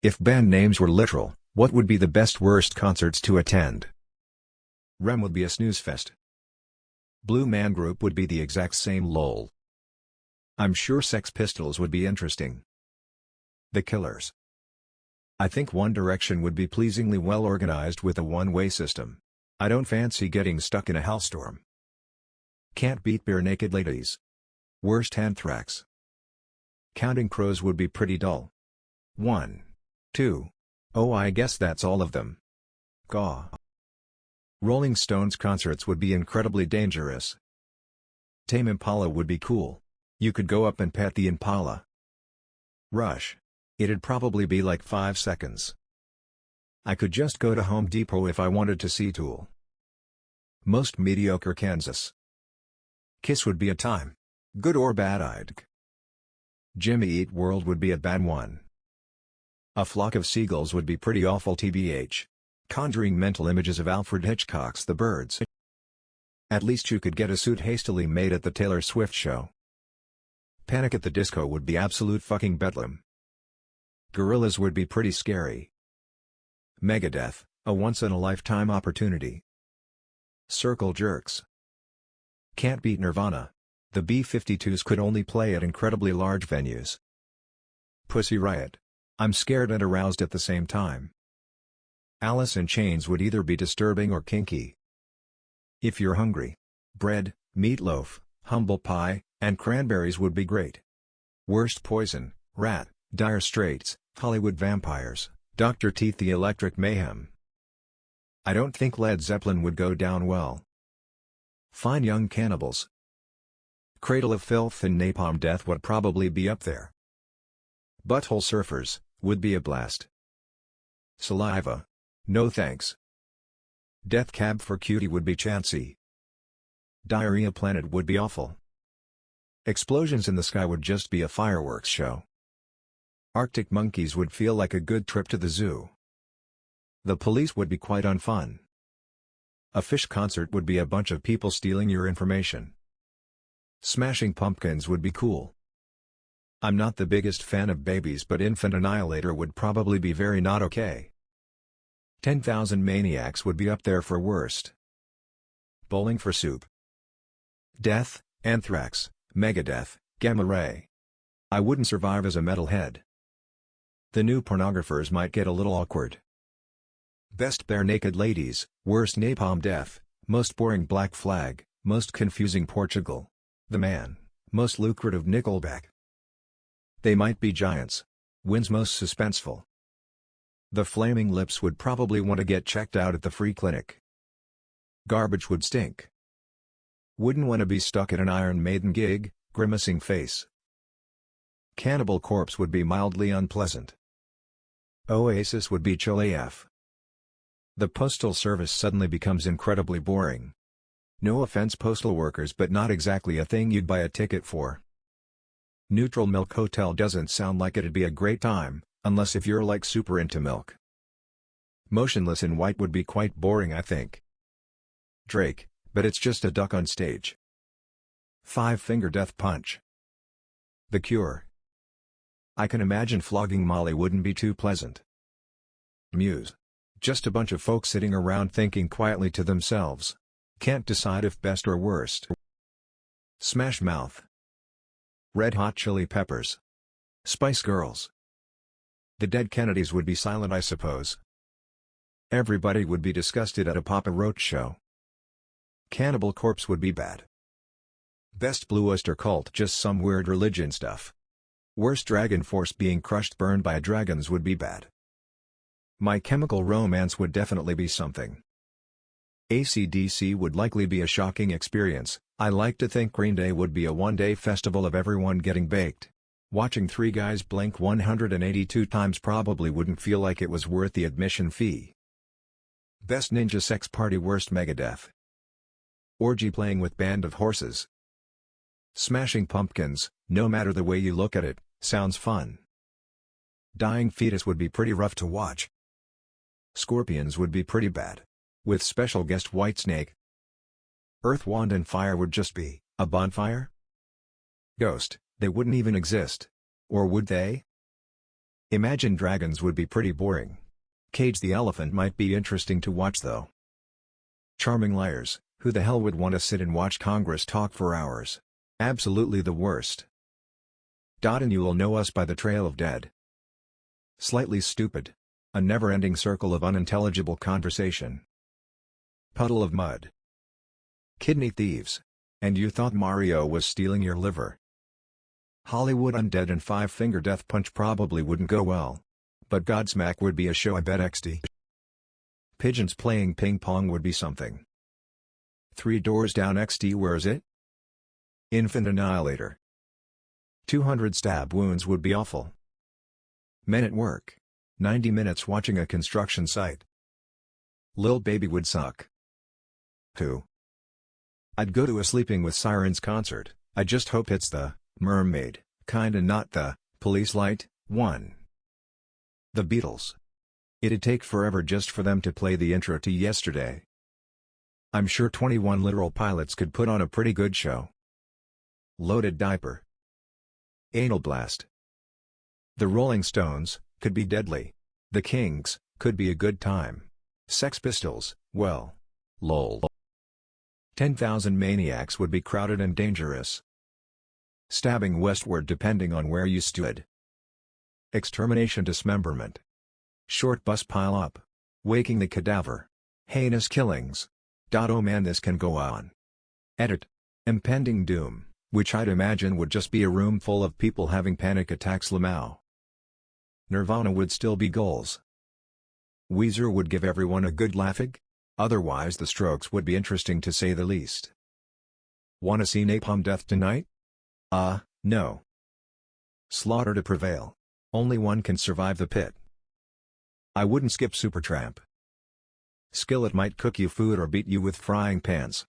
If band names were literal, what would be the best worst concerts to attend? REM would be a snooze fest. Blue Man Group would be the exact same lol. I'm sure Sex Pistols would be interesting. The Killers. I think One Direction would be pleasingly well organized with a one-way system. I don't fancy getting stuck in a hellstorm. Can't beat Barenaked Ladies. Worst Anthrax. Counting Crows would be pretty dull. 1. 2. Oh, I guess that's all of them. Gaw. Rolling Stones concerts would be incredibly dangerous. Tame Impala would be cool. You could go up and pet the Impala. Rush. It'd probably be like 5 seconds. I could just go to Home Depot if I wanted to see Tool. Most mediocre Kansas. Kiss would be a time. Good or bad. Jimmy Eat World would be a bad one. A Flock of Seagulls would be pretty awful tbh. Conjuring mental images of Alfred Hitchcock's The Birds. At least you could get a suit hastily made at the Taylor Swift show. Panic at the Disco would be absolute fucking bedlam. Gorillaz would be pretty scary. Megadeth, a once-in-a-lifetime opportunity. Circle Jerks. Can't beat Nirvana. The B-52s could only play at incredibly large venues. Pussy Riot. I'm scared and aroused at the same time. Alice in Chains would either be disturbing or kinky. If You're Hungry. Bread, Meatloaf, Humble Pie, and Cranberries would be great. Worst Poison, Rat, Dire Straits, Hollywood Vampires, Dr. Teeth, The Electric Mayhem. I don't think Led Zeppelin would go down well. Fine Young Cannibals. Cradle of Filth and Napalm Death would probably be up there. Butthole Surfers would be a blast. Saliva. No thanks. Death Cab for Cutie would be chancy. Diarrhea Planet would be awful. Explosions in the Sky would just be a fireworks show. Arctic Monkeys would feel like a good trip to the zoo. The Police would be quite unfun. A Fish concert would be a bunch of people stealing your information. Smashing Pumpkins would be cool. I'm not the biggest fan of Babies, but Infant Annihilator would probably be very not okay. 10,000 Maniacs would be up there for worst. Bowling for Soup. Death, Anthrax, Megadeth, Gamma Ray. I wouldn't survive as a metalhead. The New Pornographers might get a little awkward. Best Barenaked Ladies, worst Napalm Death, most boring Black Flag, most confusing Portugal. The Man, most lucrative Nickelback. They Might Be Giants. Wins most suspenseful. The Flaming Lips would probably want to get checked out at the free clinic. Garbage would stink. Wouldn't want to be stuck at an Iron Maiden gig, grimacing face. Cannibal Corpse would be mildly unpleasant. Oasis would be chill AF. The Postal Service suddenly becomes incredibly boring. No offense postal workers, but not exactly a thing you'd buy a ticket for. Neutral Milk Hotel doesn't sound like it'd be a great time, unless if you're like super into milk. Motionless in White would be quite boring, I think. Drake, but it's just a duck on stage. Five Finger Death Punch. The Cure. I can imagine flogging Molly wouldn't be too pleasant. Muse. Just a bunch of folks sitting around thinking quietly to themselves. Can't decide if best or worst. Smash Mouth. Red Hot Chili Peppers. Spice Girls. The Dead Kennedys would be silent, I suppose. Everybody would be disgusted at a Papa Roach show. Cannibal Corpse would be bad. Best Blue Oyster Cult, just some weird religion stuff. Worst Dragon Force, being crushed burned by dragons would be bad. My Chemical Romance would definitely be something. AC/DC would likely be a shocking experience. I like to think Green Day would be a one-day festival of everyone getting baked. Watching three guys blink 182 times probably wouldn't feel like it was worth the admission fee. Best Ninja Sex Party, worst Megadeth. Orgy playing with Band of Horses. Smashing Pumpkins, no matter the way you look at it, sounds fun. Dying Fetus would be pretty rough to watch. Scorpions would be pretty bad. With special guest Whitesnake. Earth, Wind and Fire would just be a bonfire? Ghost, they wouldn't even exist. Or would they? Imagine Dragons would be pretty boring. Cage the Elephant might be interesting to watch though. Charming Liars, who the hell would want to sit and watch Congress talk for hours? Absolutely the worst. And you'll know us by the Trail of Dead. Slightly Stupid. A never-ending circle of unintelligible conversation. Puddle of Mud. Kidney Thieves. And you thought Mario was stealing your liver. Hollywood Undead and Five Finger Death Punch probably wouldn't go well. But Godsmack would be a show I bet XD. Pigeons playing ping pong would be something. Three Doors Down XD, where's it? Infant Annihilator. 200 stab wounds would be awful. Men at Work. 90 minutes watching a construction site. Lil Baby would suck. Who? I'd go to a Sleeping with Sirens concert. I just hope it's the Mermaid kind and not the Police Light one. The Beatles. It'd take forever just for them to play the intro to Yesterday. I'm sure 21 Literal Pilots could put on a pretty good show. Loaded Diaper. Anal Blast. The Rolling Stones could be deadly. The Kings could be a good time. Sex Pistols, well, lol. 10,000 Maniacs would be crowded and dangerous. Stabbing westward depending on where you stood. Extermination Dismemberment. Short bus pile up. Waking the Cadaver. Heinous Killings. Oh man, this can go on. Edit. Impending Doom, which I'd imagine would just be a room full of people having panic attacks. Lamau. Nirvana would still be goals. Weezer would give everyone a good laughing. Otherwise the Strokes would be interesting to say the least. Wanna see Napalm Death tonight? No. Slaughter to Prevail. Only one can survive the pit. I wouldn't skip Supertramp. Skillet might cook you food or beat you with frying pans.